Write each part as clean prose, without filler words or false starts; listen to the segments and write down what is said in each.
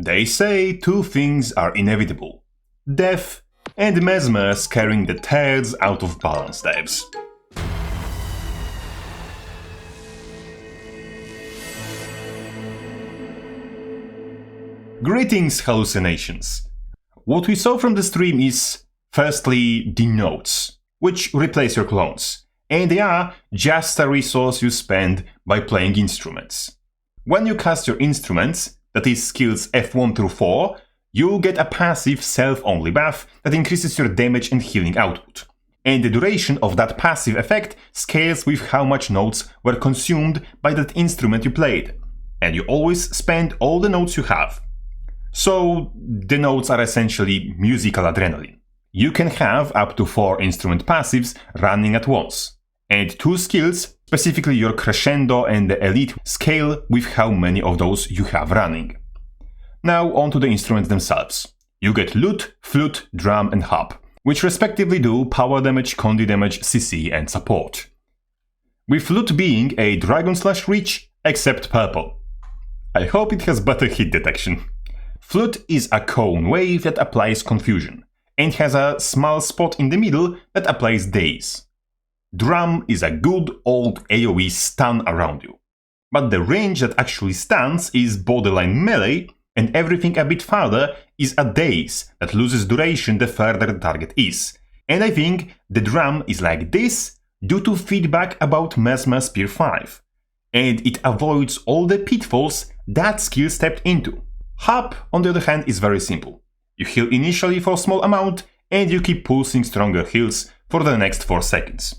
They say two things are inevitable: death and Mesmer scaring the turds out of balance devs. Greetings, hallucinations. What we saw from the stream is, firstly, the notes, which replace your clones, and they are just a resource you spend by playing instruments. When you cast your instruments, that is skills F1 through 4, you get a passive self-only buff that increases your damage and healing output. And the duration of that passive effect scales with how much notes were consumed by that instrument you played, and you always spend all the notes you have. So the notes are essentially musical adrenaline. You can have up to 4 instrument passives running at once, and 2 skills, specifically your Crescendo and the Elite, scale with how many of those you have running. Now onto the instruments themselves. You get lute, flute, drum and harp, which respectively do power damage, condi damage, CC and support. With flute being a dragon/reach, except purple. I hope it has better hit detection. Flute is a cone wave that applies confusion, and has a small spot in the middle that applies daze. Drum is a good old AoE stun around you, but the range that actually stuns is borderline melee, and everything a bit farther is a daze that loses duration the further the target is, and I think the drum is like this due to feedback about Mesmer Spear 5, and it avoids all the pitfalls that skill stepped into. Harp, on the other hand, is very simple. You heal initially for a small amount, and you keep pulsing stronger heals for the next 4 seconds.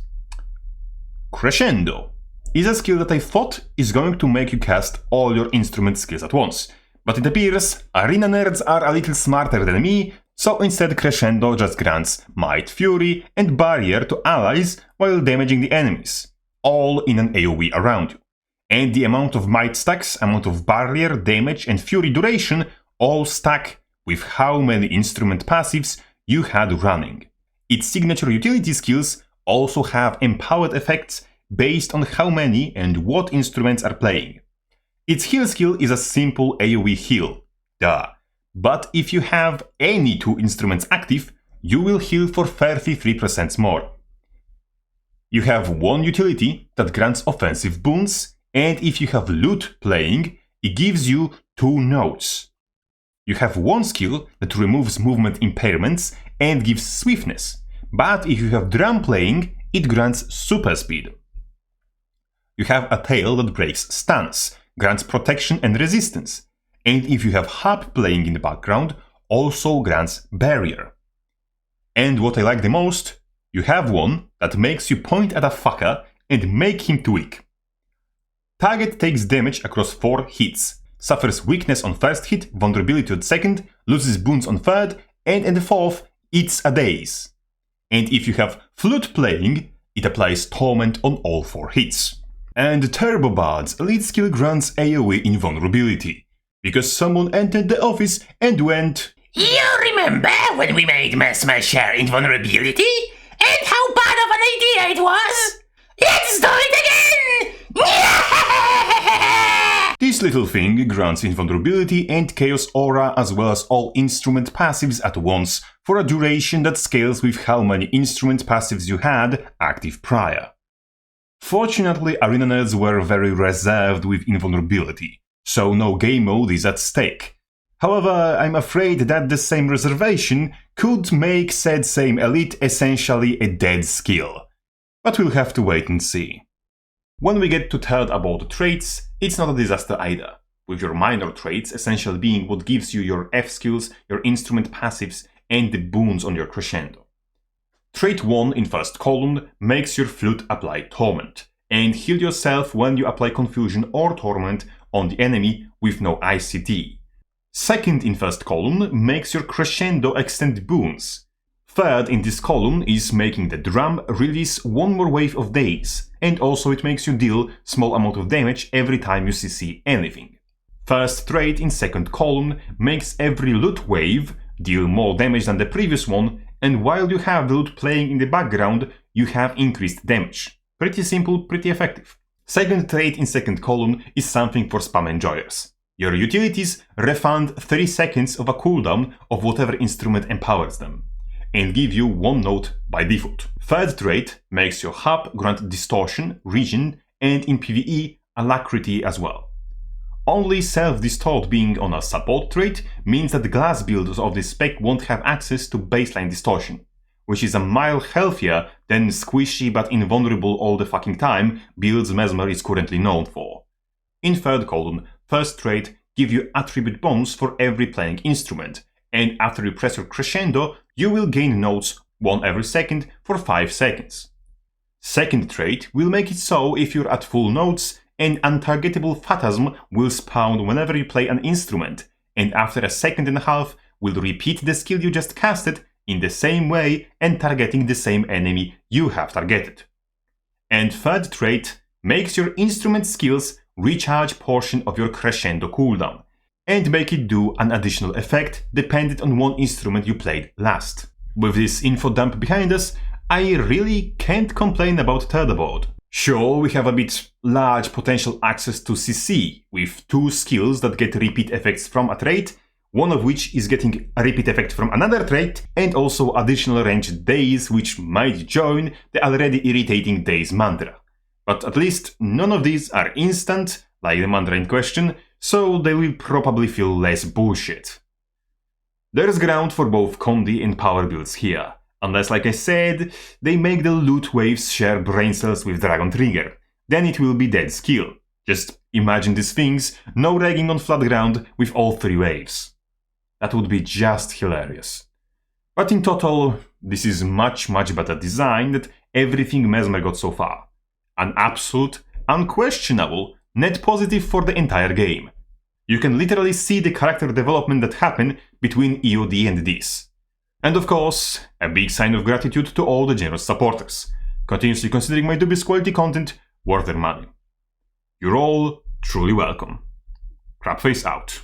Crescendo is a skill that I thought is going to make you cast all your instrument skills at once, but it appears arena nerds are a little smarter than me, so instead Crescendo just grants Might, Fury and Barrier to allies while damaging the enemies, all in an AoE around you. And the amount of Might stacks, amount of Barrier, damage and Fury duration all stack with how many instrument passives you had running. Its signature utility skills also have empowered effects based on how many and what instruments are playing. Its heal skill is a simple AoE heal, duh. But if you have any 2 instruments active, you will heal for 33% more. You have one utility that grants offensive boons, and if you have lute playing, it gives you 2 notes. You have one skill that removes movement impairments and gives swiftness, but if you have drum playing, it grants super speed. You have a tail that breaks stuns, grants protection and resistance, and if you have harp playing in the background, also grants barrier. And what I like the most, you have one that makes you point at a fucker and make him tweak. Target takes damage across 4 hits, suffers weakness on first hit, vulnerability on second, loses boons on third, and in the 4th, eats a daze. And if you have flute playing, it applies torment on all 4 hits. And Turbo Bard's elite skill grants AoE invulnerability, because someone entered the office and went, "You remember when we made Mesmer share invulnerability? And how bad of an idea it was? Let's do it again!" This little thing grants invulnerability and Chaos Aura as well as all instrument passives at once for a duration that scales with how many instrument passives you had active prior. Fortunately, arena nerds were very reserved with invulnerability, so no game mode is at stake. However, I'm afraid that the same reservation could make said same elite essentially a dead skill. But we'll have to wait and see. When we get to third about the traits, it's not a disaster either, with your minor traits essentially being what gives you your F skills, your instrument passives, and the boons on your Crescendo. Trait 1 in first column makes your flute apply Torment, and heal yourself when you apply Confusion or Torment on the enemy with no ICD. Second in first column makes your Crescendo extend boons. Third in this column is making the drum release one more wave of daze, and also it makes you deal small amount of damage every time you CC anything. First trait in second column makes every lute wave deal more damage than the previous one, and while you have the lute playing in the background, you have increased damage. Pretty simple, pretty effective. Second trait in second column is something for spam enjoyers. Your utilities refund 30 seconds of a cooldown of whatever instrument empowers them, and give you 1 note by default. Third trait makes your hub grant distortion, regen, and in PvE, alacrity as well. Only self-distort being on a support trait means that the glass builders of this spec won't have access to baseline distortion, which is a mile healthier than squishy but invulnerable all the fucking time builds Mesmer is currently known for. In third column, first trait give you attribute bonus for every playing instrument, and after you press your Crescendo, you will gain notes 1 every second for 5 seconds. Second trait will make it so if you're at full notes, an untargetable phantasm will spawn whenever you play an instrument, and after a second and a half will repeat the skill you just casted in the same way and targeting the same enemy you have targeted. And third trait makes your instrument skills recharge portion of your Crescendo cooldown, and make it do an additional effect dependent on one instrument you played last. With this info dump behind us, I really can't complain about Thunderbolt. Sure, we have a bit large potential access to CC, with 2 skills that get repeat effects from a trait, one of which is getting a repeat effect from another trait, and also additional ranged days which might join the already irritating days mantra. But at least none of these are instant, like the mantra in question, so they will probably feel less bullshit. There's ground for both Condi and power builds here, unless, like I said, they make the loot waves share brain cells with Dragon Trigger. Then it will be dead skill. Just imagine these things, no ragging on flat ground with all 3 waves. That would be just hilarious. But in total, this is much better design than everything Mesmer got so far. An absolute, unquestionable net positive for the entire game. You can literally see the character development that happened between EOD and this. And of course, a big sign of gratitude to all the generous supporters, continuously considering my dubious quality content worth their money. You're all truly welcome. Crabface out.